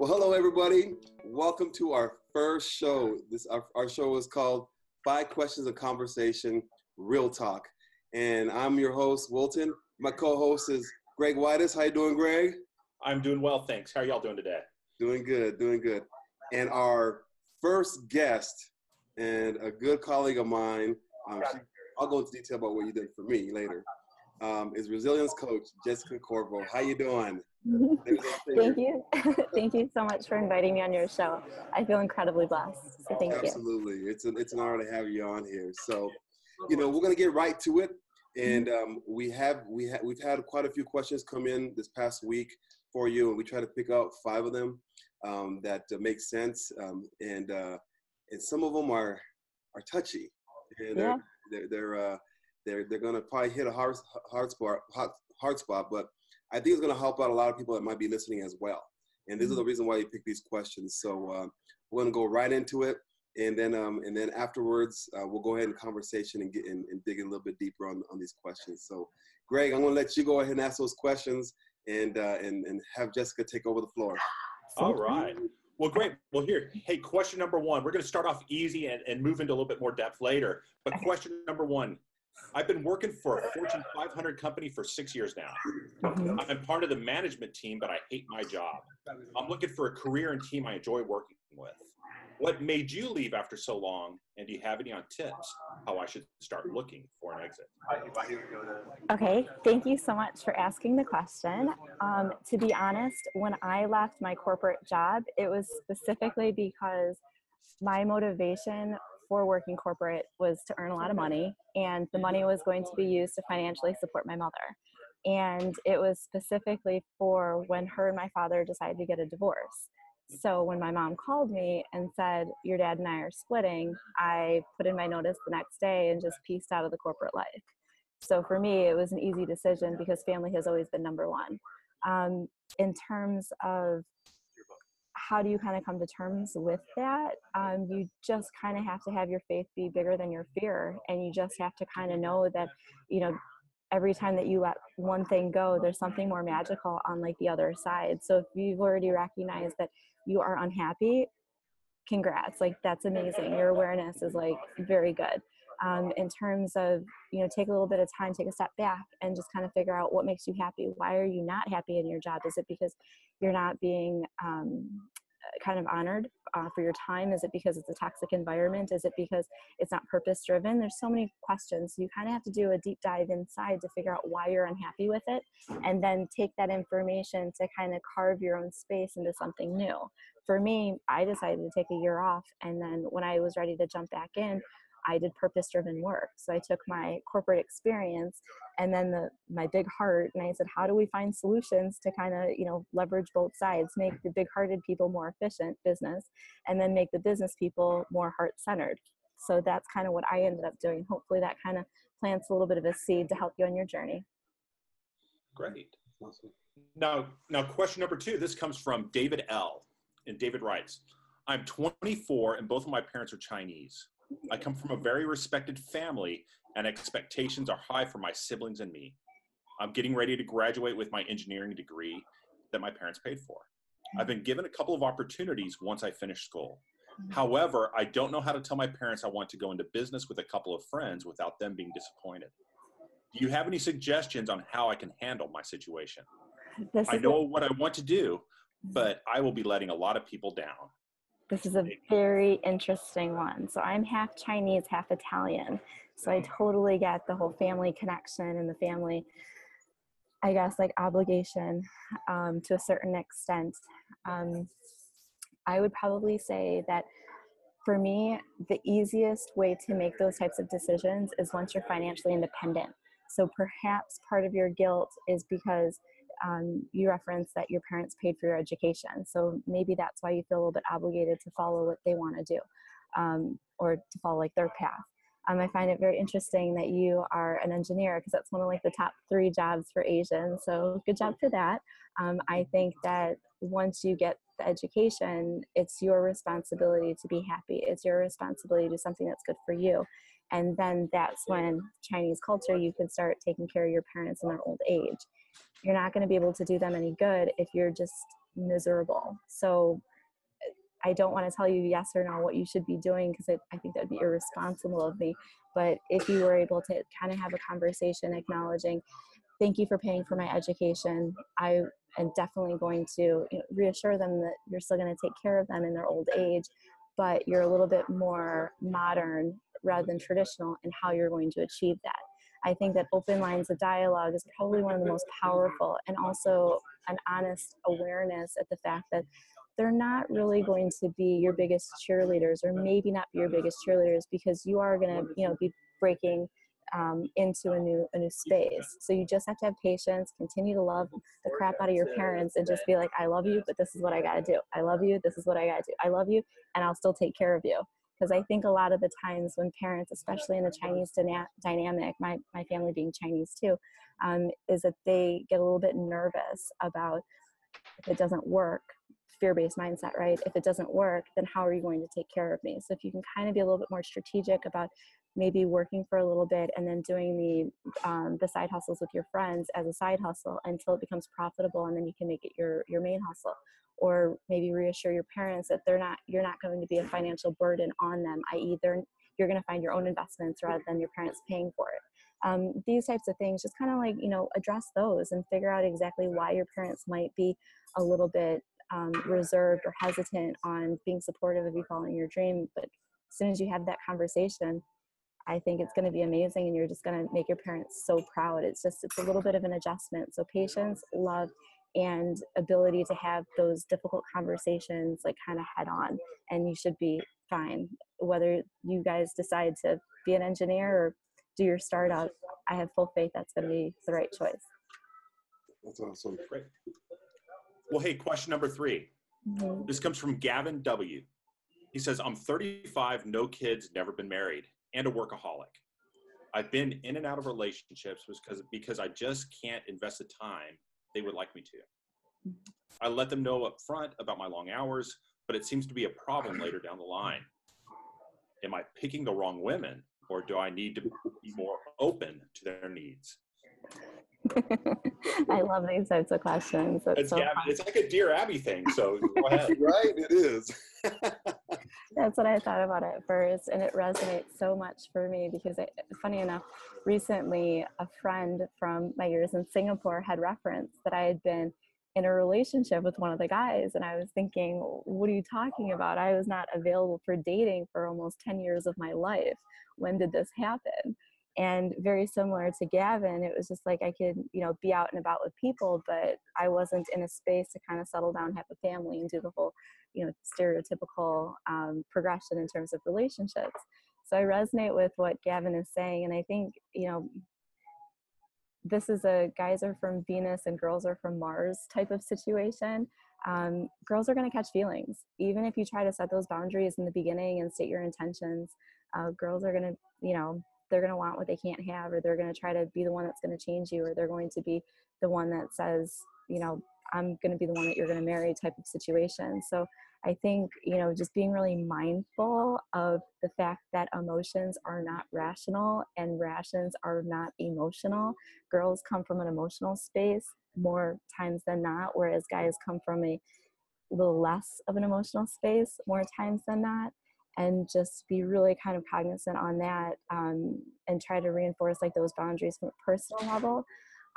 Well, hello, everybody. Welcome to our first show. Our show is called 5 Questions of Conversation, Real Talk. And I'm your host, Wilton. My co-host is Greg Whitus. How you doing, Greg? I'm doing well, thanks. How are y'all doing today? Doing good, doing good. And our first guest and a good colleague of mine, I'll go into detail about what you did for me later, is resilience coach Jessica Corvo. How you doing? Thank you. Thank you so much for inviting me on your show. I feel incredibly blessed. So thank you. Absolutely. It's an honor to have you on here. So, we're going to get right to it. And we've had quite a few questions come in this past week for you, and we try to pick out 5 of them that make sense. And some of them are touchy. And they're going to probably hit a hard spot, but I think it's going to help out a lot of people that might be listening as well. And this is the reason why you pick these questions. So we're going to go right into it. And then afterwards, we'll go ahead and conversation and dig in a little bit deeper on these questions. So Greg, I'm going to let you go ahead and ask those questions and have Jessica take over the floor. All right. Well, great. Well, here, hey, question number 1. We're going to start off easy and move into a little bit more depth later. But question number 1. I've been working for a Fortune 500 company for 6 years now. I'm part of the management team, but I hate my job. I'm looking for a career and team I enjoy working with. What made you leave after so long? And do you have any tips how I should start looking for an exit? Okay, thank you so much for asking the question. To be honest, when I left my corporate job, it was specifically because my motivation for working corporate was to earn a lot of money, and the money was going to be used to financially support my mother. And it was specifically for when her and my father decided to get a divorce. So when my mom called me and said, your dad and I are splitting, I put in my notice the next day and just pieced out of the corporate life. So for me, it was an easy decision because family has always been number one. In terms of how do you kind of come to terms with that? You just kind of have to have your faith be bigger than your fear. And you just have to kind of know that, every time that you let one thing go, there's something more magical on like the other side. So if you've already recognized that you are unhappy, congrats, like that's amazing. Your awareness is like very good. In terms of, take a little bit of time, take a step back and just kind of figure out what makes you happy. Why are you not happy in your job? Is it because you're not being kind of honored for your time? Is it because it's a toxic environment? Is it because it's not purpose driven? There's so many questions. You kind of have to do a deep dive inside to figure out why you're unhappy with it, and then take that information to kind of carve your own space into something new. For me, I decided to take a year off, and then when I was ready to jump back in, I did purpose-driven work. So I took my corporate experience and then my big heart, and I said, how do we find solutions to kind of, leverage both sides, make the big-hearted people more efficient business, and then make the business people more heart-centered. So that's kind of what I ended up doing. Hopefully that kind of plants a little bit of a seed to help you on your journey. Great. Awesome. Now question number 2, this comes from David L. And David writes, I'm 24 and both of my parents are Chinese. I come from a very respected family and expectations are high for my siblings and me. I'm getting ready to graduate with my engineering degree that my parents paid for. I've been given a couple of opportunities once I finish school. However, I don't know how to tell my parents I want to go into business with a couple of friends without them being disappointed. Do you have any suggestions on how I can handle my situation? I know what I want to do, but I will be letting a lot of people down. This is a very interesting one. So I'm half Chinese, half Italian. So I totally get the whole family connection and the family, I guess, like obligation to a certain extent. I would probably say that for me, the easiest way to make those types of decisions is once you're financially independent. So perhaps part of your guilt is because you referenced that your parents paid for your education. So maybe that's why you feel a little bit obligated to follow what they want to do, or to follow like their path. I find it very interesting that you are an engineer, because that's one of like the top 3 jobs for Asians. So good job for that. I think that once you get the education, it's your responsibility to be happy. It's your responsibility to do something that's good for you. And then that's when Chinese culture, you can start taking care of your parents in their old age. You're not going to be able to do them any good if you're just miserable. So I don't want to tell you yes or no what you should be doing, because I think that'd be irresponsible of me. But if you were able to kind of have a conversation acknowledging, thank you for paying for my education. I am definitely going to reassure them that you're still going to take care of them in their old age, but you're a little bit more modern rather than traditional in how you're going to achieve that. I think that open lines of dialogue is probably one of the most powerful, and also an honest awareness at the fact that they're not really going to be your biggest cheerleaders, or maybe not be your biggest cheerleaders, because you are going to be breaking into a new space. So you just have to have patience, continue to love the crap out of your parents, and just be like, I love you, but this is what I got to do. I love you, this is what I got to do. I love you, and I'll still take care of you. Because I think a lot of the times when parents, especially in the Chinese dynamic, my family being Chinese too, is that they get a little bit nervous about, if it doesn't work, fear-based mindset, right? If it doesn't work, then how are you going to take care of me? So if you can kind of be a little bit more strategic about maybe working for a little bit and then doing the side hustles with your friends as a side hustle until it becomes profitable, and then you can make it your main hustle. Or maybe reassure your parents that you're not going to be a financial burden on them, i.e. you're going to find your own investments rather than your parents paying for it. These types of things, just kind of like, address those and figure out exactly why your parents might be a little bit reserved or hesitant on being supportive of you following your dream. But as soon as you have that conversation, I think it's going to be amazing, and you're just going to make your parents so proud. It's a little bit of an adjustment. So patience, love, and ability to have those difficult conversations like kind of head on, and you should be fine. Whether you guys decide to be an engineer or do your startup, I have full faith that's going to be the right choice. That's awesome. Great. Well, hey, question number 3. Mm-hmm. This comes from Gavin W. He says, I'm 35, no kids, never been married, and a workaholic. I've been in and out of relationships because I just can't invest the time they would like me to. I let them know up front about my long hours, but it seems to be a problem later down the line. Am I picking the wrong women, or do I need to be more open to their needs? I love these types of questions. It's like a Dear Abby thing, so go ahead. Right, it is. That's what I thought about at first, and it resonates so much for me because, funny enough, recently a friend from my years in Singapore had referenced that I had been in a relationship with one of the guys, and I was thinking, what are you talking about? I was not available for dating for almost 10 years of my life. When did this happen? And very similar to Gavin, it was just like I could, be out and about with people, but I wasn't in a space to kind of settle down, have a family, and do the whole, stereotypical progression in terms of relationships. So I resonate with what Gavin is saying. And I think, this is a guys are from Venus and girls are from Mars type of situation. Girls are going to catch feelings. Even if you try to set those boundaries in the beginning and state your intentions, girls are going to, they're going to want what they can't have, or they're going to try to be the one that's going to change you, or they're going to be the one that says, I'm going to be the one that you're going to marry type of situation. So I think, just being really mindful of the fact that emotions are not rational and rations are not emotional. Girls come from an emotional space more times than not, whereas guys come from a little less of an emotional space more times than not. And just be really kind of cognizant on that, and try to reinforce like those boundaries from a personal level.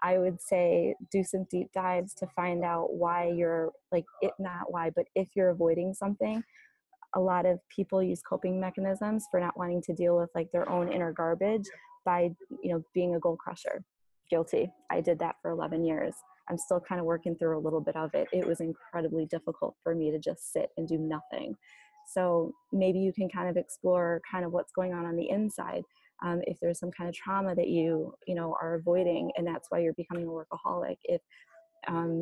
I would say do some deep dives to find out why you're not why, but if you're avoiding something. A lot of people use coping mechanisms for not wanting to deal with like their own inner garbage by, being a goal crusher. Guilty. I did that for 11 years. I'm still kind of working through a little bit of it. It was incredibly difficult for me to just sit and do nothing. So maybe you can kind of explore kind of what's going on the inside. If there's some kind of trauma that you are avoiding, and that's why you're becoming a workaholic. If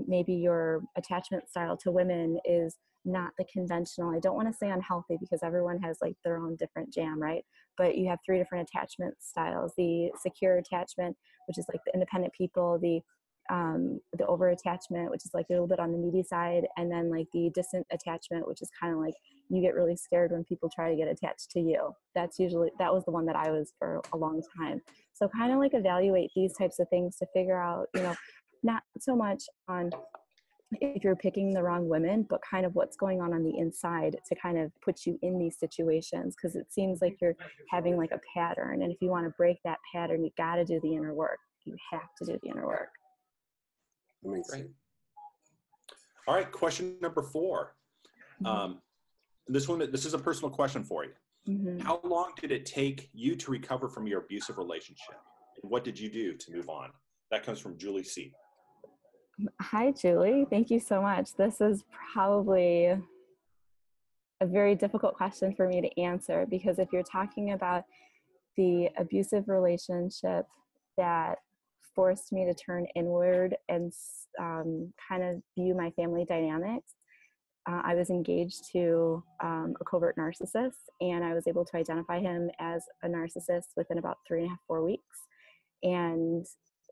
maybe your attachment style to women is not the conventional, I don't want to say unhealthy because everyone has like their own different jam, right? But you have 3 different attachment styles: the secure attachment, which is like the independent people, the the over attachment, which is like a little bit on the needy side, and then like the distant attachment, which is kind of like you get really scared when people try to get attached to you. That was the one that I was for a long time. So kind of like evaluate these types of things to figure out, not so much on if you're picking the wrong women, but kind of what's going on the inside to kind of put you in these situations, because it seems like you're having like a pattern. And if you want to break that pattern, you got to do the inner work. You have to do the inner work. Great. All right, question number 4. This is a personal question for you. Mm-hmm. How long did it take you to recover from your abusive relationship? And what did you do to move on? That comes from Julie C. Hi, Julie. Thank you so much. This is probably a very difficult question for me to answer, because if you're talking about the abusive relationship that forced me to turn inward and kind of view my family dynamics, I was engaged to a covert narcissist, and I was able to identify him as a narcissist within about 3.5, 4 weeks. And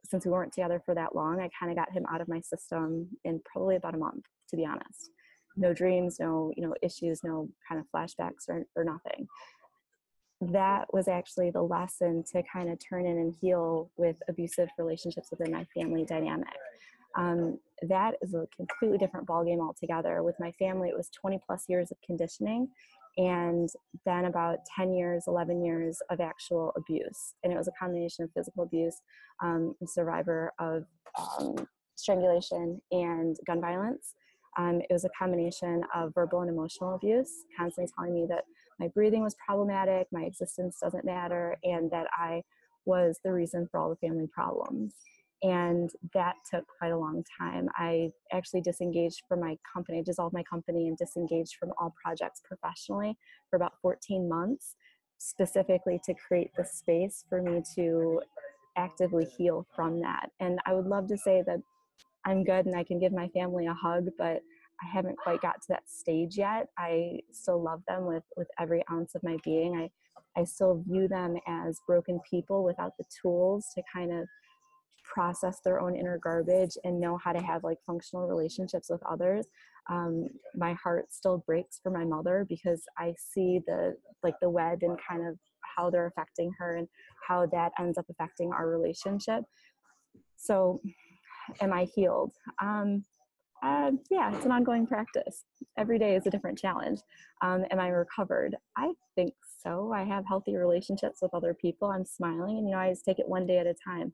since we weren't together for that long, I kind of got him out of my system in probably about a month, to be honest. No dreams, no issues, no kind of flashbacks or nothing. That was actually the lesson to kind of turn in and heal with abusive relationships within my family dynamic. That is a completely different ballgame altogether. With my family, it was 20 plus years of conditioning, and then about 10 years, 11 years of actual abuse. And it was a combination of physical abuse, survivor of strangulation and gun violence. It was a combination of verbal and emotional abuse, constantly telling me that my breathing was problematic, my existence doesn't matter, and that I was the reason for all the family problems. And that took quite a long time. I actually disengaged from my company, dissolved my company and disengaged from all projects professionally for about 14 months, specifically to create the space for me to actively heal from that. And I would love to say that I'm good and I can give my family a hug, but I haven't quite got to that stage yet. I still love them with every ounce of my being. I still view them as broken people without the tools to kind of process their own inner garbage and know how to have like functional relationships with others. My heart still breaks for my mother, because I see the web and kind of how they're affecting her and how that ends up affecting our relationship. So am I healed? Yeah, it's an ongoing practice. Every day is a different challenge. Am I recovered? I think so. I have healthy relationships with other people. I'm smiling, and I just take it one day at a time.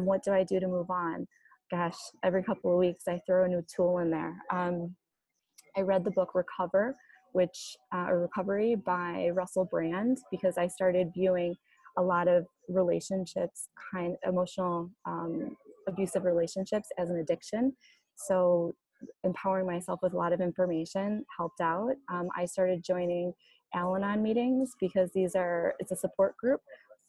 What do I do to move on? Gosh, every couple of weeks I throw a new tool in there. I read the book Recovery by Russell Brand, because I started viewing a lot of relationships, emotional abusive relationships, as an addiction. So empowering myself with a lot of information helped out. I started joining Al-Anon meetings, because it's a support group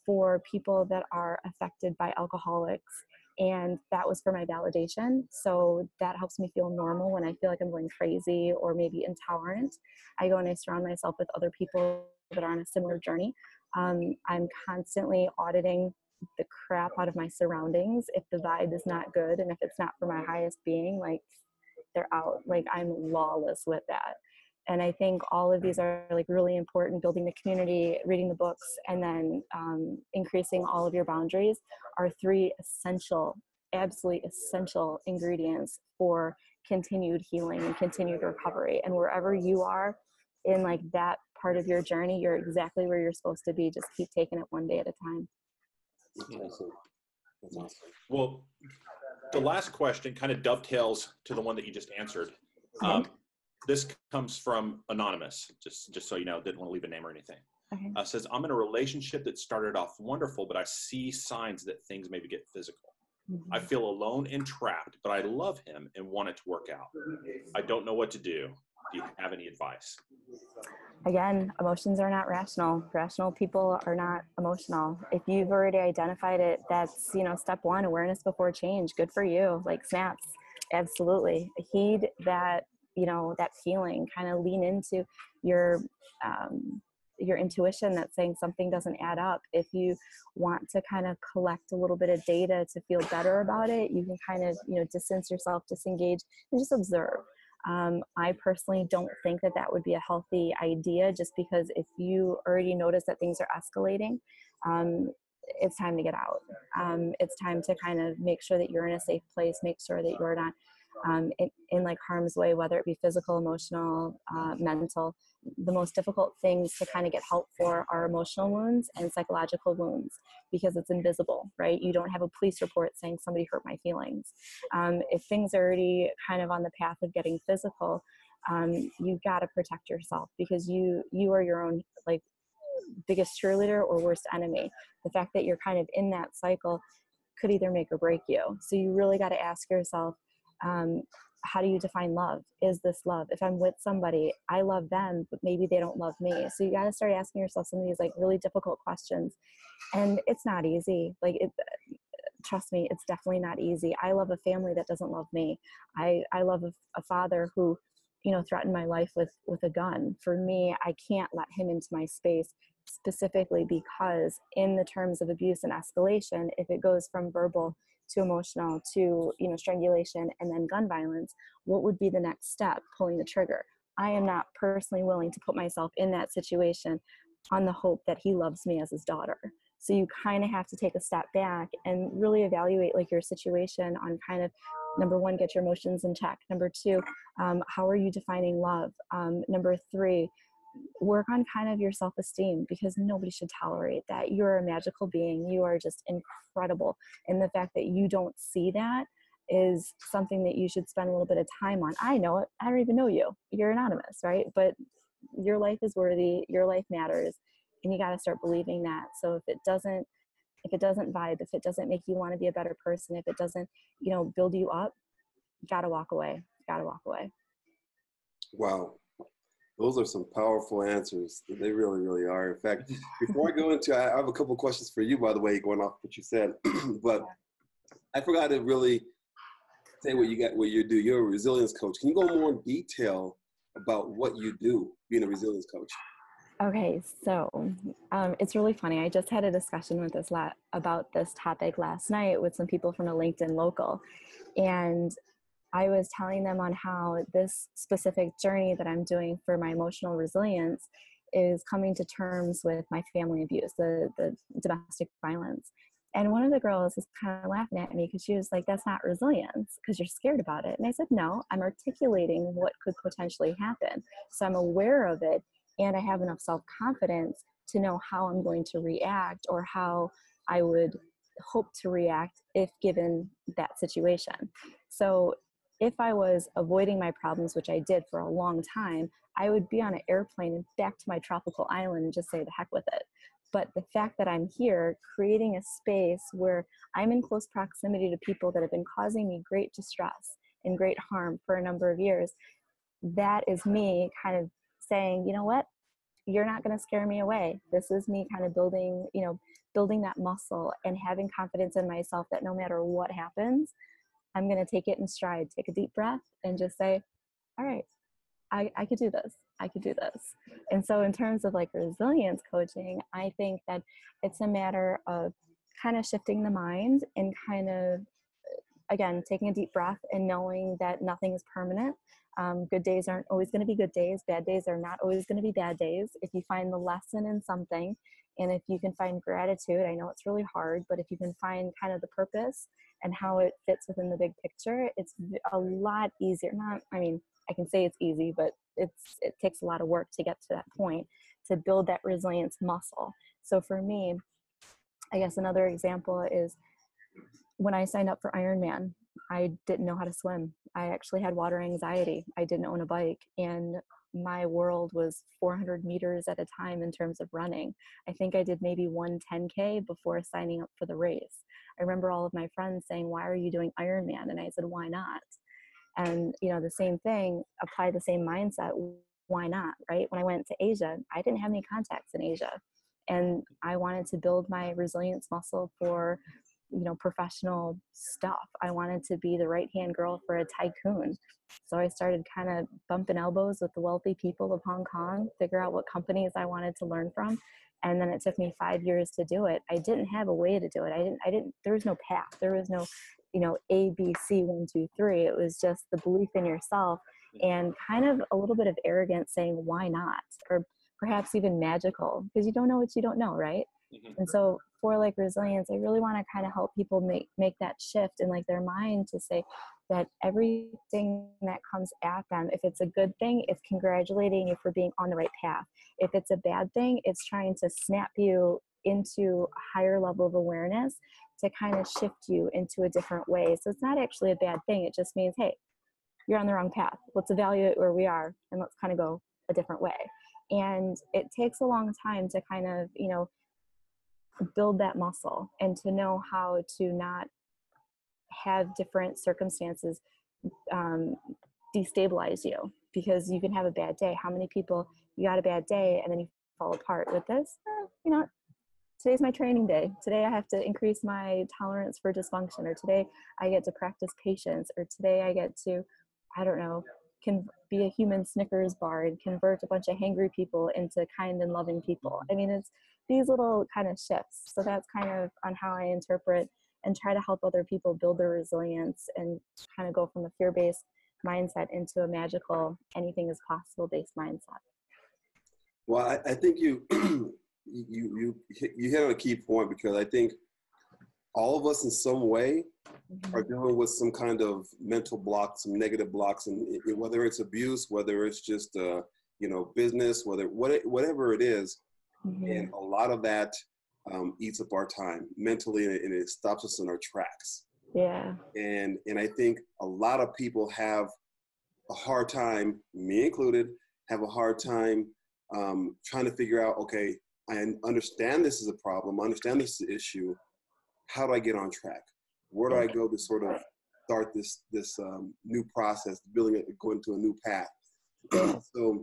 for people that are affected by alcoholics. And that was for my validation. So that helps me feel normal when I feel like I'm going crazy or maybe intolerant. I go and I surround myself with other people that are on a similar journey. I'm constantly auditing the crap out of my surroundings. If the vibe is not good and if it's not for my highest being, like, they're out. Like, I'm lawless with that. And I think all of these are like really important. Building the community, reading the books, and then increasing all of your boundaries are 3 essential, absolutely essential ingredients for continued healing and continued recovery. And wherever you are in like that part of your journey, you're exactly where you're supposed to be. Just keep taking it one day at a time. That's awesome. Well, the last question kind of dovetails to the one that you just answered. This comes from Anonymous, just so you know, didn't want to leave a name or anything. Okay. Says, I'm in a relationship that started off wonderful, but I see signs that things maybe get physical. Mm-hmm. I feel alone and trapped, but I love him and want it to work out. I don't know what to do. Do you have any advice? Again, emotions are not rational. Rational people are not emotional. If you've already identified it, that's, step 1, awareness before change. Good for you. Like, snaps. Absolutely. Heed that, that feeling. Kind of lean into your your intuition that's saying something doesn't add up. If you want to kind of collect a little bit of data to feel better about it, you can kind of, distance yourself, disengage, and just observe. I personally don't think that that would be a healthy idea, just because if you already notice that things are escalating, it's time to get out. It's time to kind of make sure that you're in a safe place, make sure that you're not in like harm's way, whether it be physical, emotional, mental. The most difficult things to kind of get help for are emotional wounds and psychological wounds, because it's invisible, right? You don't have a police report saying somebody hurt my feelings. If things are already kind of on the path of getting physical, you got to protect yourself, because you are your own like biggest cheerleader or worst enemy. The fact that you're kind of in that cycle could either make or break you. So you really got to ask yourself, how do you define love? Is this love? If I'm with somebody, I love them, but maybe they don't love me. So you got to start asking yourself some of these like really difficult questions. And it's not easy. Trust me, it's definitely not easy. I love a family that doesn't love me. I love a father who, threatened my life with a gun. For me, I can't let him into my space, specifically because in the terms of abuse and escalation, if it goes from verbal to emotional to, strangulation and then gun violence, what would be the next step? Pulling the trigger. I am not personally willing to put myself in that situation on the hope that he loves me as his daughter. So you kind of have to take a step back and really evaluate like your situation on kind of, number one, get your emotions in check. Number two, how are you defining love? Number three, work on kind of your self-esteem, because nobody should tolerate that. You're a magical being. You are just incredible. And the fact that you don't see that is something that you should spend a little bit of time on. I know it. I don't even know you. You're anonymous, right? But your life is worthy. Your life matters. And you got to start believing that. So if it doesn't vibe, if it doesn't make you want to be a better person, if it doesn't, build you up, you got to walk away. Wow. Those are some powerful answers. They really, really are. In fact, before I go into, I have a couple of questions for you, by the way, going off what you said, but I forgot to really say what you do. You're a resilience coach. Can you go more in detail about what you do being a resilience coach? Okay, so it's really funny. I just had a discussion with about this topic last night with some people from a LinkedIn local. And I was telling them on how this specific journey that I'm doing for my emotional resilience is coming to terms with my family abuse, the domestic violence. And one of the girls was kind of laughing at me because she was like, that's not resilience because you're scared about it. And I said, no, I'm articulating what could potentially happen. So I'm aware of it, and I have enough self-confidence to know how I'm going to react or how I would hope to react if given that situation. So if I was avoiding my problems, which I did for a long time, I would be on an airplane and back to my tropical island and just say the heck with it. But the fact that I'm here creating a space where I'm in close proximity to people that have been causing me great distress and great harm for a number of years, that is me kind of saying, you know what, you're not going to scare me away. This is me kind of building that muscle and having confidence in myself that no matter what happens, I'm going to take it in stride, take a deep breath and just say, all right, I could do this. I could do this. And so in terms of like resilience coaching, I think that it's a matter of kind of shifting the mind and kind of, again, taking a deep breath and knowing that nothing is permanent. Good days aren't always going to be good days. Bad days are not always going to be bad days. If you find the lesson in something, and if you can find gratitude, I know it's really hard, but if you can find kind of the purpose and how it fits within the big picture, it's a lot easier. I can say it's easy, but it takes a lot of work to get to that point, to build that resilience muscle. So for me, I guess another example is when I signed up for Ironman, I didn't know how to swim. I actually had water anxiety. I didn't own a bike, and my world was 400 meters at a time in terms of running. I think I did maybe 1 10K before signing up for the race. I remember all of my friends saying, why are you doing Ironman? And I said, why not? And, the same thing, apply the same mindset. Why not, right? When I went to Asia, I didn't have any contacts in Asia. And I wanted to build my resilience muscle for professional stuff. I wanted to be the right-hand girl for a tycoon. So I started kind of bumping elbows with the wealthy people of Hong Kong, figure out what companies I wanted to learn from. And then it took me 5 years to do it. I didn't have a way to do it. There was no path. There was no, A, B, C, 1, 2, 3. It was just the belief in yourself and kind of a little bit of arrogance saying, why not? Or perhaps even magical, because you don't know what you don't know, right? And so for like resilience, I really want to kind of help people make that shift in like their mind to say that everything that comes at them, if it's a good thing, it's congratulating you for being on the right path. If it's a bad thing, it's trying to snap you into a higher level of awareness to kind of shift you into a different way. So it's not actually a bad thing. It just means, hey, you're on the wrong path. Let's evaluate where we are and let's kind of go a different way. And it takes a long time to kind of, build that muscle and to know how to not have different circumstances destabilize you, because you can have a bad day. How many people, you got a bad day and then you fall apart with this? Today's my training day. Today I have to increase my tolerance for dysfunction, or today I get to practice patience, or today I get to, can be a human Snickers bar and convert a bunch of hangry people into kind and loving people. I mean, it's these little kind of shifts. So that's kind of on how I interpret and try to help other people build their resilience and kind of go from a fear-based mindset into a magical, anything is possible based mindset. Well, I think you you hit on a key point, because I think all of us in some way are dealing with some kind of mental block, some negative blocks, and whether it's abuse, whether it's just business, whatever it is, and a lot of that eats up our time mentally, and it stops us in our tracks. Yeah. And I think a lot of people have a hard time, me included, have a hard time trying to figure out, okay, I understand this is a problem, I understand this is an issue. How do I get on track? Where do I go to sort of start this new process, going to a new path? So,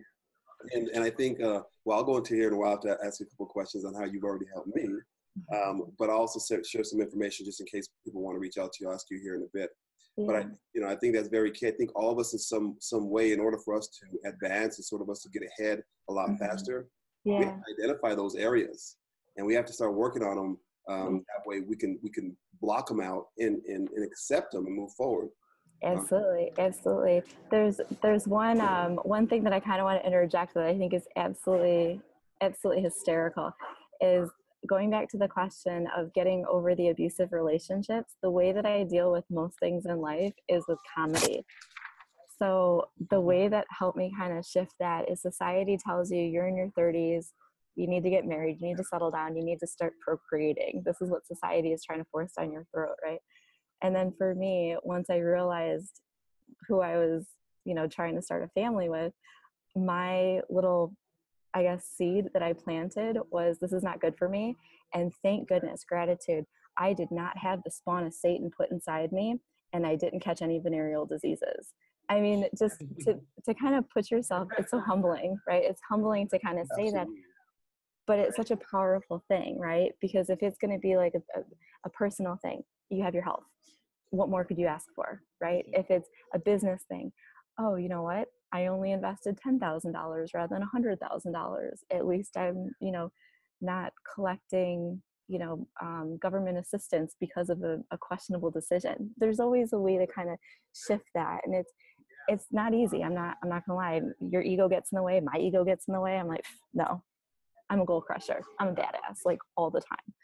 and I think, I'll go into here in a while to ask you a couple of questions on how you've already helped me, but I'll also share some information just in case people want to reach out to you. I'll ask you here in a bit. Yeah. But I think that's very key. I think all of us in some way, in order for us to advance and sort of us to get ahead a lot faster, we have to identify those areas, and we have to start working on them. That way we can block them out and accept them and move forward. Absolutely. There's one thing that I kind of want to interject that I think is absolutely hysterical, is going back to the question of getting over the abusive relationships. The way that I deal with most things in life is with comedy. So the way that helped me kind of shift that is society tells you you're in your 30s, you need to get married, you need to settle down, you need to start procreating. This is what society is trying to force down your throat, right? And then for me, once I realized who I was, trying to start a family with, my little, seed that I planted was, this is not good for me. And thank goodness, gratitude, I did not have the spawn of Satan put inside me, and I didn't catch any venereal diseases. I mean, just to kind of put yourself, it's so humbling, right? It's humbling to kind of say that. But it's such a powerful thing, right? Because if it's going to be like a personal thing, you have your health. What more could you ask for, right? If it's a business thing, oh, you know what? I only invested $10,000 rather than $100,000. At least I'm, not collecting, government assistance because of a questionable decision. There's always a way to kind of shift that, and it's not easy. I'm not gonna lie. Your ego gets in the way. My ego gets in the way. I'm like, no. I'm a goal crusher. I'm a badass, like all the time.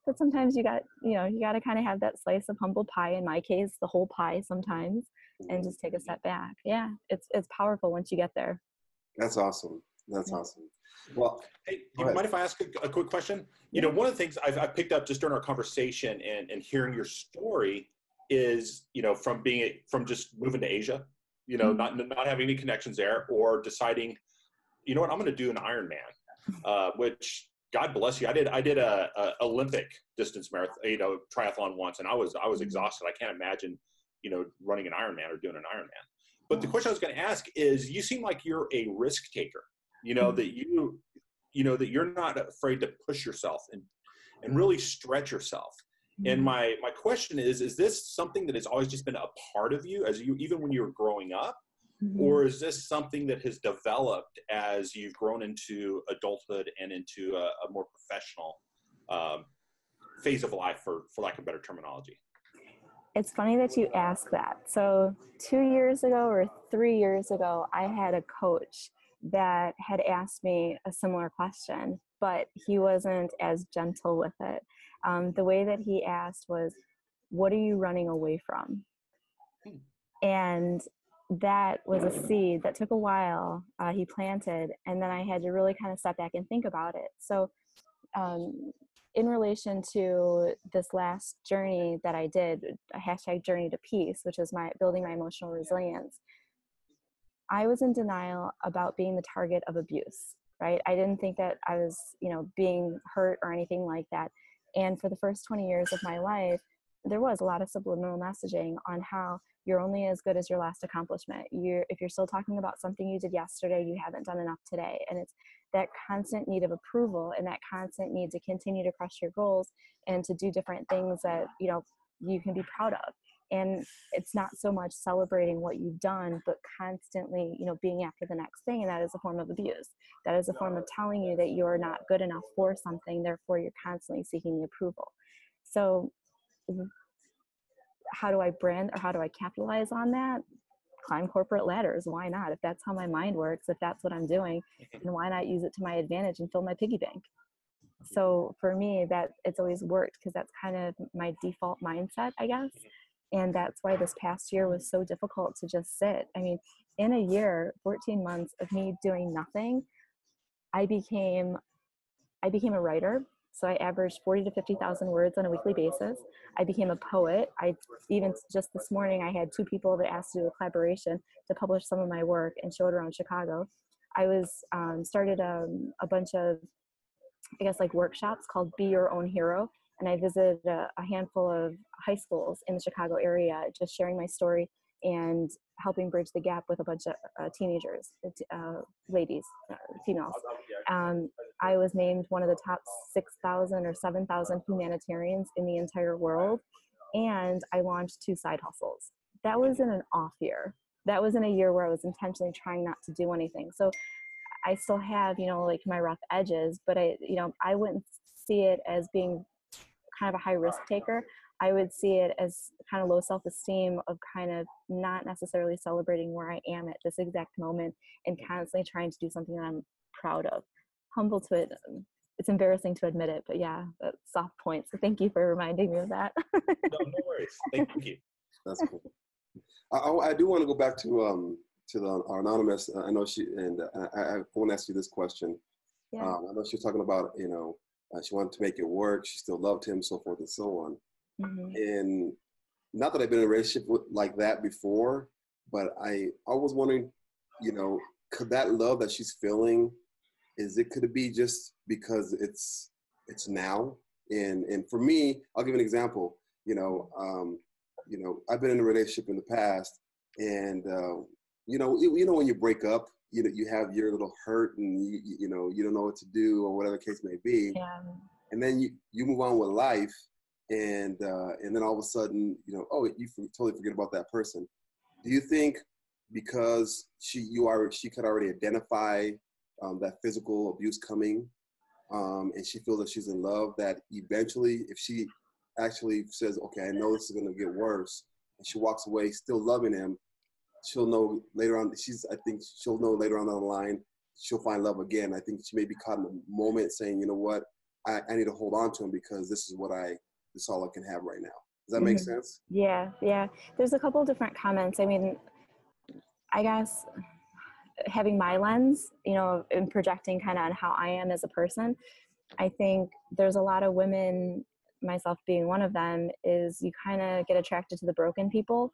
But sometimes you got to kind of have that slice of humble pie. In my case, the whole pie sometimes, and just take a step back. Yeah, it's powerful once you get there. That's awesome. That's awesome. Well, hey, do you mind if I ask a quick question? One of the things I've picked up just during our conversation and hearing your story is, from just moving to Asia, not having any connections there, or deciding, I'm going to do an Ironman. Which, God bless you. I did a Olympic distance marathon, triathlon once, and I was exhausted. I can't imagine, running an Ironman or doing an Ironman. But the question I was going to ask is, you seem like you're a risk taker. That that you're not afraid to push yourself and really stretch yourself. And my question is this something that has always just been a part of you even when you were growing up? Or is this something that has developed as you've grown into adulthood and into a more professional phase of life, for lack of better terminology? It's funny that you ask that. So 2 years ago or 3 years ago, I had a coach that had asked me a similar question, but he wasn't as gentle with it. The way that he asked was, what are you running away from? And that was a seed that took a while. He planted, and then I had to really kind of step back and think about it. So in relation to this last journey that I did, a hashtag journey to peace, which is building my emotional resilience, I was in denial about being the target of abuse, right? I didn't think that I was, being hurt or anything like that. And for the first 20 years of my life, there was a lot of subliminal messaging on how you're only as good as your last accomplishment. If you're still talking about something you did yesterday, you haven't done enough today. And it's that constant need of approval and that constant need to continue to crush your goals and to do different things that, you can be proud of. And it's not so much celebrating what you've done, but constantly, being after the next thing. And that is a form of abuse. That is a form of telling you that you're not good enough for something. Therefore, you're constantly seeking the approval. So how do I brand or how do I capitalize on that? Climb corporate ladders. Why not? If that's how my mind works, if that's what I'm doing, then why not use it to my advantage and fill my piggy bank? So for me, that it's always worked because that's kind of my default mindset, I guess. And that's why this past year was so difficult to just sit. I mean, in a year, 14 months of me doing nothing, I became a writer. So I averaged 40 to 50,000 words on a weekly basis. I became a poet. Just this morning, I had 2 people that asked to do a collaboration to publish some of my work and show it around Chicago. I started a bunch of, workshops called Be Your Own Hero. And I visited a handful of high schools in the Chicago area, just sharing my story and helping bridge the gap with a bunch of teenagers, ladies, females. I was named one of the top 6,000 or 7,000 humanitarians in the entire world. And I launched 2 side hustles. That was in an off year. That was in a year where I was intentionally trying not to do anything. So I still have, my rough edges, but I wouldn't see it as being kind of a high risk taker. I would see it as kind of low self-esteem of kind of not necessarily celebrating where I am at this exact moment and constantly trying to do something that I'm proud of. Humble to it. It's embarrassing to admit it, but yeah, that's soft point. So thank you for reminding me of that. No worries. Thank you. That's cool. I do want to go back to our anonymous. I know I want to ask you this question. Yeah. I know she was talking about, she wanted to make it work. She still loved him, so forth and so on. Mm-hmm. And not that I've been in a relationship like that before, but I was wondering, could that love that she's feeling, could it be just because it's now? And for me, I'll give an example. I've been in a relationship in the past, and when you break up, you have your little hurt, and you don't know what to do or whatever the case may be. Yeah. And then you move on with life, and then all of a sudden, you totally forget about that person. Do you think because she could already identify that physical abuse coming, and she feels that she's in love, that eventually, if she actually says, okay, I know this is going to get worse, and she walks away still loving him, she'll know later on, I think she'll know later on down the line, she'll find love again. I think she may be caught in a moment saying, you know what, I need to hold on to him because this is all I can have right now. Does that make sense? Yeah. There's a couple of different comments. I mean, I guess having my lens, and projecting kind of on how I am as a person, I think there's a lot of women, myself being one of them, is you kind of get attracted to the broken people.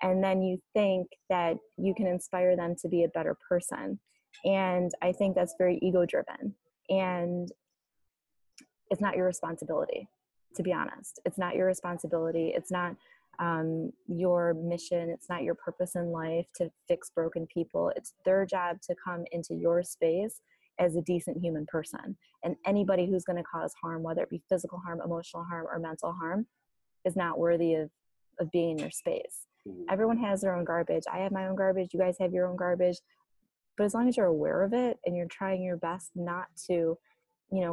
And then you think that you can inspire them to be a better person. And I think that's very ego driven. And it's not your responsibility, to be honest. It's not your responsibility. It's not your mission. It's not your purpose in life to fix broken people. It's their job to come into your space as a decent human person. And anybody who's going to cause harm, whether it be physical harm, emotional harm, or mental harm, is not worthy of being in your space. Everyone has their own garbage. I have my own garbage. You guys have your own garbage. But as long as you're aware of it and you're trying your best not to,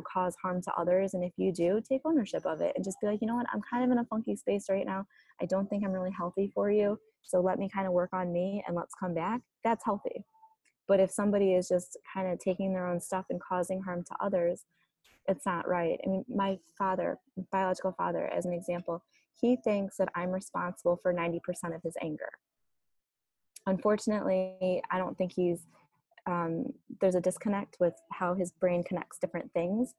cause harm to others. And if you do, take ownership of it and just be like, you know what, I'm kind of in a funky space right now. I don't think I'm really healthy for you. So let me kind of work on me and let's come back. That's healthy. But if somebody is just kind of taking their own stuff and causing harm to others, it's not right. I mean, my biological father, as an example, he thinks that I'm responsible for 90% of his anger. Unfortunately, I don't think there's a disconnect with how his brain connects different things.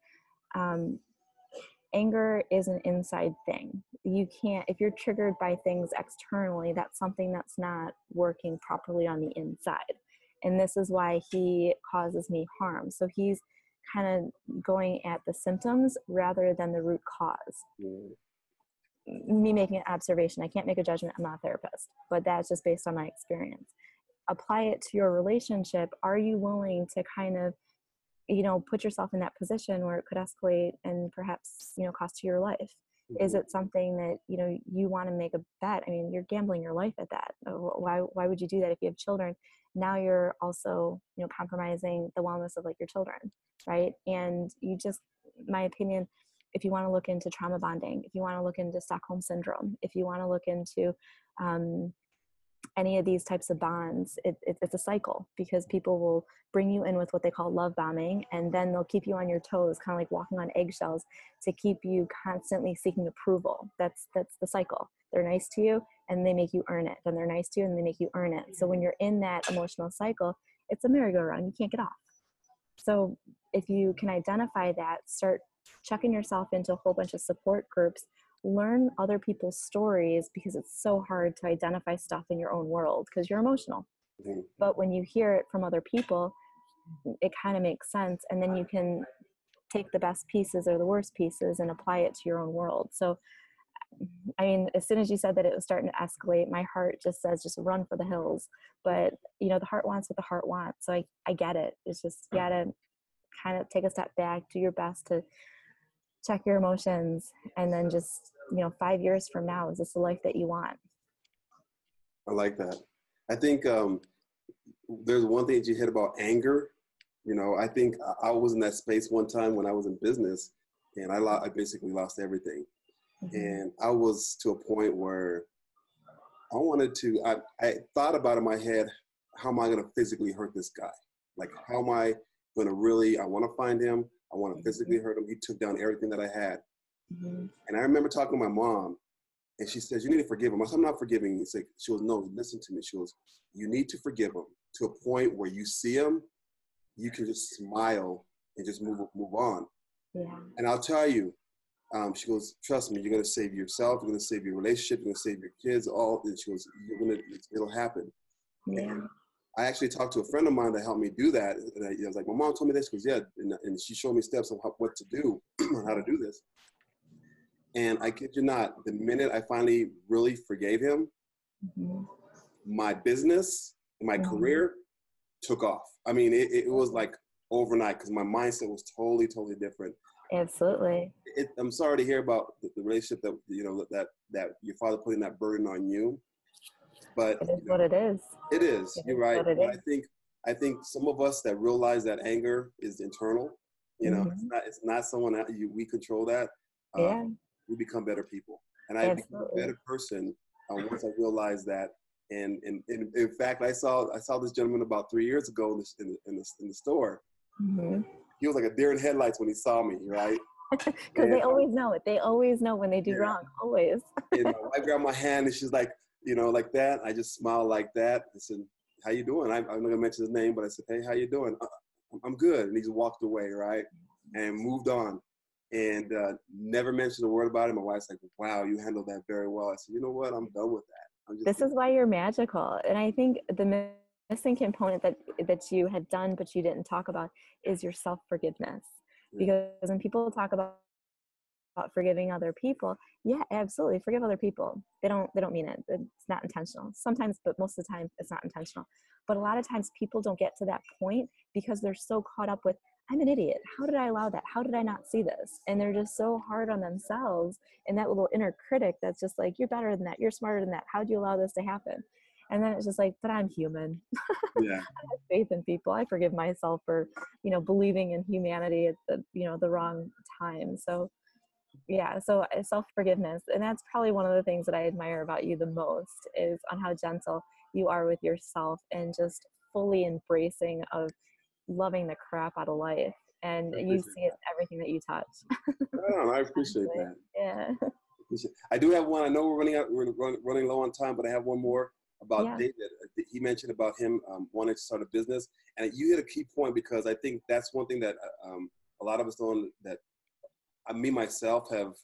Anger is an inside thing. You can't, if you're triggered by things externally, that's something that's not working properly on the inside. And this is why he causes me harm. So he's kind of going at the symptoms rather than the root cause. Me making an observation. I can't make a judgment. I'm not a therapist, but that's just based on my experience. Apply it to your relationship. Are you willing to kind of, put yourself in that position where it could escalate and perhaps, cost you your life? Is it something that, you want to make a bet? I mean, you're gambling your life at that. Why would you do that if you have children? Now you're also, compromising the wellness of like your children, right? And my opinion, if you want to look into trauma bonding, if you want to look into Stockholm syndrome, if you want to look into any of these types of bonds, it's a cycle, because people will bring you in with what they call love bombing, and then they'll keep you on your toes, kind of like walking on eggshells, to keep you constantly seeking approval. That's the cycle. They're nice to you and they make you earn it. Then they're nice to you and they make you earn it. So when you're in that emotional cycle, it's a merry-go-round. You can't get off. So if you can identify that, start checking yourself into a whole bunch of support groups, learn other people's stories, because it's so hard to identify stuff in your own world because you're emotional. But when you hear it from other people, it kind of makes sense. And then you can take the best pieces or the worst pieces and apply it to your own world. So, I mean, as soon as you said that it was starting to escalate, my heart just says, just run for the hills. But, the heart wants what the heart wants. So I get it. It's just, you gotta kind of take a step back, do your best to check your emotions, and then just, 5 years from now, is this the life that you want? I like that. I think there's one thing that you hit about anger. I think I was in that space one time when I was in business, and I basically lost everything. And I was to a point where I thought about in my head, how am I going to physically hurt this guy? Like, how am I going to I want to find him. I want to physically hurt him. He took down everything that I had. And I remember talking to my mom, and she says, you need to forgive him. I said, I'm not forgiving. She goes, no, listen to me. She goes, you need to forgive him to a point where you see him, you can just smile and just move on. Yeah. And I'll tell you, she goes, trust me, you're going to save yourself. You're going to save your relationship. You're going to save your kids. And she goes, it'll happen. Yeah. And I actually talked to a friend of mine that helped me do that. And I was like, my mom told me this. She goes, yeah. And she showed me steps on what to do, how to do this. And I kid you not, the minute I finally really forgave him, my business, my career took off. I mean, it was like overnight, because my mindset was totally, totally different. Absolutely. I'm sorry to hear about the relationship that that your father putting that burden on you, but it is what it is. It is. You're right. But I think some of us that realize that anger is internal. It's not someone that we control that. We become better people, and I became a better person once I realized that. And in fact, I saw this gentleman about 3 years ago in the store. He was like a deer in headlights when he saw me, right? Because they always know it. They always know when they do wrong. Always. And my wife grabbed my hand, and she's like, like that. I just smiled like that. I said, "How you doing?" I'm not gonna mention his name, but I said, "Hey, how you doing?" "I'm good." And he just walked away, right, and moved on, and never mentioned a word about it. My wife's like, "Wow, you handled that very well." I said, "You know what? I'm done with that." This is why you're magical. And I think the missing component that you had done but you didn't talk about is your self-forgiveness. Because when people talk about forgiving other people, yeah, absolutely, forgive other people. They don't mean it. It's not intentional. Sometimes, but most of the time, it's not intentional. But a lot of times people don't get to that point because they're so caught up with, I'm an idiot. How did I allow that? How did I not see this? And they're just so hard on themselves. And that little inner critic that's just like, you're better than that. You're smarter than that. How do you allow this to happen? And then it's just like, but I'm human. Yeah. I have faith in people. I forgive myself for, believing in humanity at the wrong time. So yeah, so self-forgiveness. And that's probably one of the things that I admire about you the most, is on how gentle you are with yourself and just fully embracing of loving the crap out of life. And you see it in everything that you touch. I appreciate that. Yeah. I do have one. I know we're running low on time, but I have one more about David. He mentioned about him wanting to start a business, and you hit a key point, because I think that's one thing that a lot of us don't, that me myself have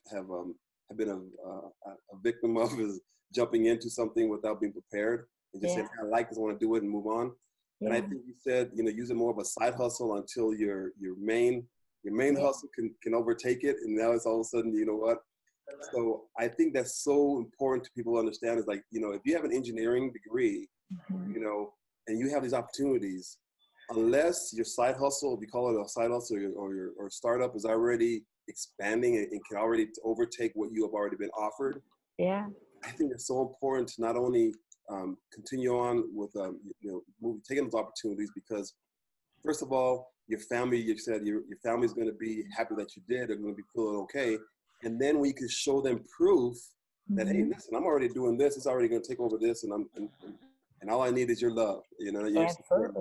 been a victim of, is jumping into something without being prepared and just saying, I like this, I want to do it and move on. And I think you said, use it more of a side hustle until your main hustle can overtake it. And now it's all of a sudden, you know what? So I think that's so important to people to understand, is like, if you have an engineering degree, and you have these opportunities, unless your side hustle, if you call it a side hustle, or your startup is already expanding and can already overtake what you have already been offered. Yeah. I think it's so important to not only continue on with, taking those opportunities, because first of all, your family, you said your family is going to be happy that you did. They're going to be feeling okay. And then we can show them proof that, hey, listen, I'm already doing this. It's already going to take over this. And all I need is your love. Your support.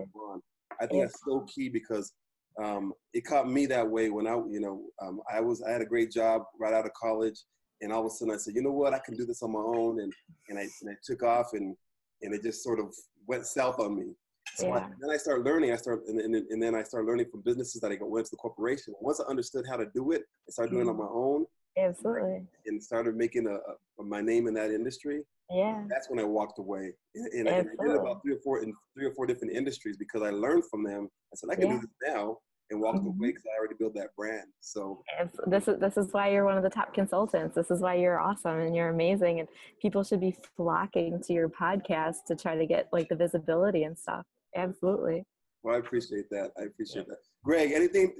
I think that's so key, because it caught me that way when I had a great job right out of college. And all of a sudden I said, you know what, I can do this on my own. And I took off, and it just sort of went south on me. So then I started learning. And then I started learning from businesses that I went to the corporation. Once I understood how to do it, I started doing it on my own. Absolutely. And started making my name in that industry. Yeah. That's when I walked away. And I did about three or four different industries, because I learned from them. I said, I can do this now. And walked away, because I already built that brand. So this is why you're one of the top consultants. This is why you're awesome and you're amazing, and people should be flocking to your podcast to try to get like the visibility and stuff. Absolutely. Well, I appreciate that. Greg, anything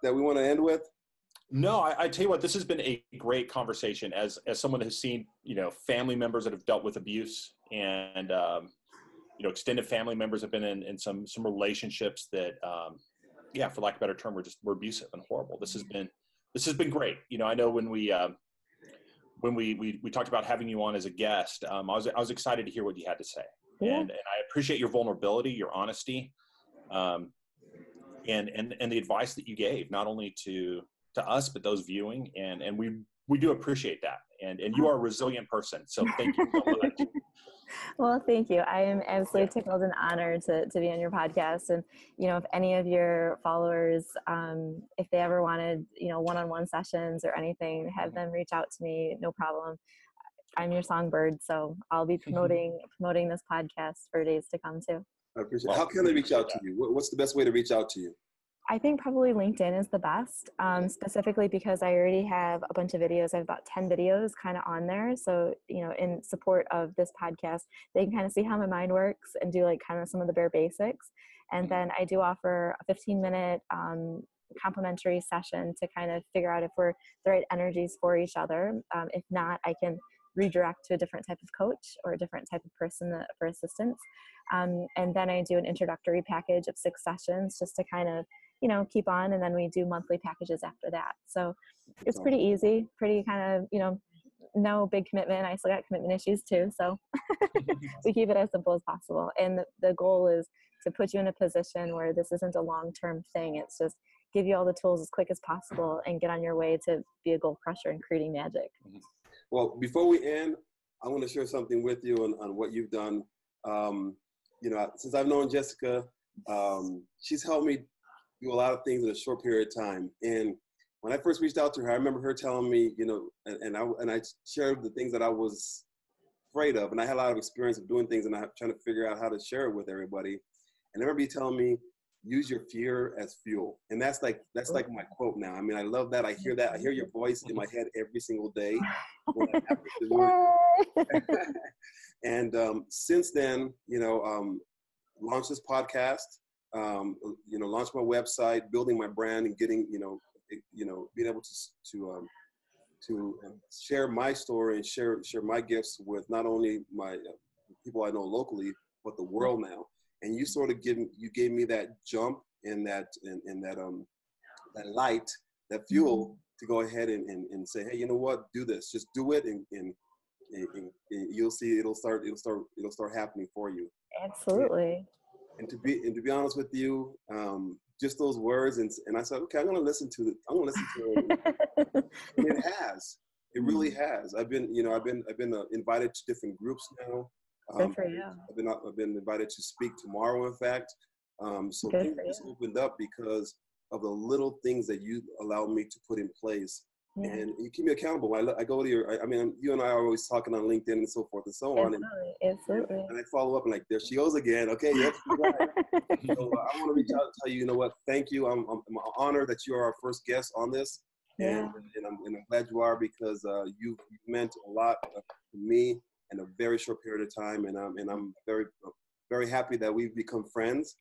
that we want to end with? No, I tell you what, this has been a great conversation as someone who's seen, family members that have dealt with abuse, and extended family members have been in some relationships that, for lack of a better term, were abusive and horrible. This has been great. I know when we talked about having you on as a guest, I was excited to hear what you had to say. Yeah. And I appreciate your vulnerability, your honesty, and the advice that you gave, not only to us, but those viewing. And we do appreciate that. And you are a resilient person. So thank you so much. Well, thank you. I am absolutely tickled and honored to be on your podcast. And, if any of your followers, if they ever wanted, one-on-one sessions or anything, have them reach out to me. No problem. I'm your songbird. So I'll be promoting this podcast for days to come too. I appreciate it. How can they reach out to you? What's the best way to reach out to you? I think probably LinkedIn is the best, specifically because I already have a bunch of videos. I have about 10 videos kind of on there. So, in support of this podcast, they can kind of see how my mind works and do like kind of some of the bare basics. And then I do offer a 15-minute complimentary session to kind of figure out if we're the right energies for each other. If not, I can redirect to a different type of coach or a different type of person for assistance. And then I do an introductory package of 6 sessions just to kind of, keep on. And then we do monthly packages after that. So it's pretty easy, pretty kind of, no big commitment. I still got commitment issues too. So we keep it as simple as possible. And the goal is to put you in a position where this isn't a long-term thing. It's just give you all the tools as quick as possible and get on your way to be a goal crusher and creating magic. Well, before we end, I want to share something with you on what you've done. Since I've known Jessica, she's helped me do a lot of things in a short period of time. And when I first reached out to her, I remember her telling me, and I shared the things that I was afraid of, and I had a lot of experience of doing things, and I'm trying to figure out how to share it with everybody. And I remember you telling me, use your fear as fuel. And that's like my quote now. I mean, I love that. I hear that. I hear your voice in my head every single day when I have to do it. And since then, launched this podcast. launch my website, building my brand, and getting, being able to share my story and share my gifts with not only my people I know locally, but the world now. And you sort of gave me that jump and that light, that fuel to go ahead and say, hey, you know what, do this, just do it, and you'll see it'll start happening for you. Absolutely. And to be honest with you, just those words, and I said, okay, I'm gonna listen to it. And it really has. I've been invited to different groups now. Good for you. I've been invited to speak tomorrow, in fact. So things just opened up because of the little things that you allowed me to put in place. Yeah. And you keep me accountable. I go to you and I are always talking on LinkedIn and so forth and so on. Absolutely. And I follow up and like, there she goes again. Okay, yes, you're right. So I want to reach out and tell you, you know what? Thank you. I'm honored that you are our first guest on this. Yeah. And I'm glad you are, because you've meant a lot to me in a very short period of time. And I'm very, very happy that we've become friends.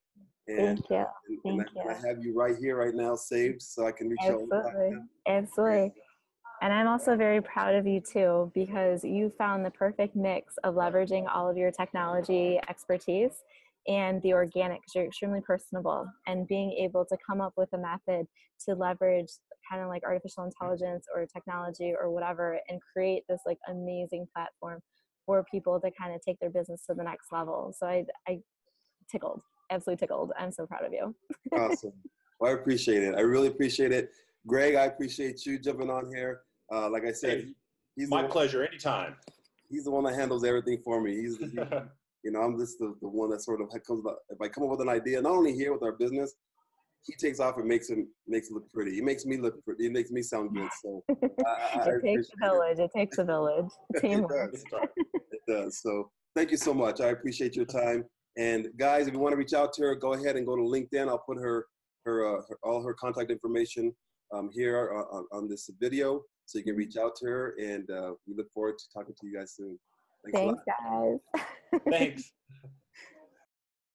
And, Thank you. And I have you right here, right now, saved, so I can reach out. Absolutely. And I'm also very proud of you too, because you found the perfect mix of leveraging all of your technology expertise and the organic, because you're extremely personable, and being able to come up with a method to leverage kind of like artificial intelligence or technology or whatever, and create this like amazing platform for people to kind of take their business to the next level. So I tickled. Absolutely tickled. I'm so proud of you. Awesome. Well, I appreciate it. I really appreciate it. Greg, I appreciate you jumping on here. Like I said, he's my pleasure. Anytime. He's the one that handles everything for me. I'm just the one that sort of comes about. If I come up with an idea, not only here with our business, he takes off and makes it look pretty. He makes me look pretty. He makes me sound good. So it takes a village. It takes a village. Teamwork. It does. So thank you so much. I appreciate your time. And guys, if you want to reach out to her, go ahead and go to LinkedIn. I'll put her all her contact information here on this video, so you can reach out to her. And we look forward to talking to you guys soon. Thanks guys. Thanks.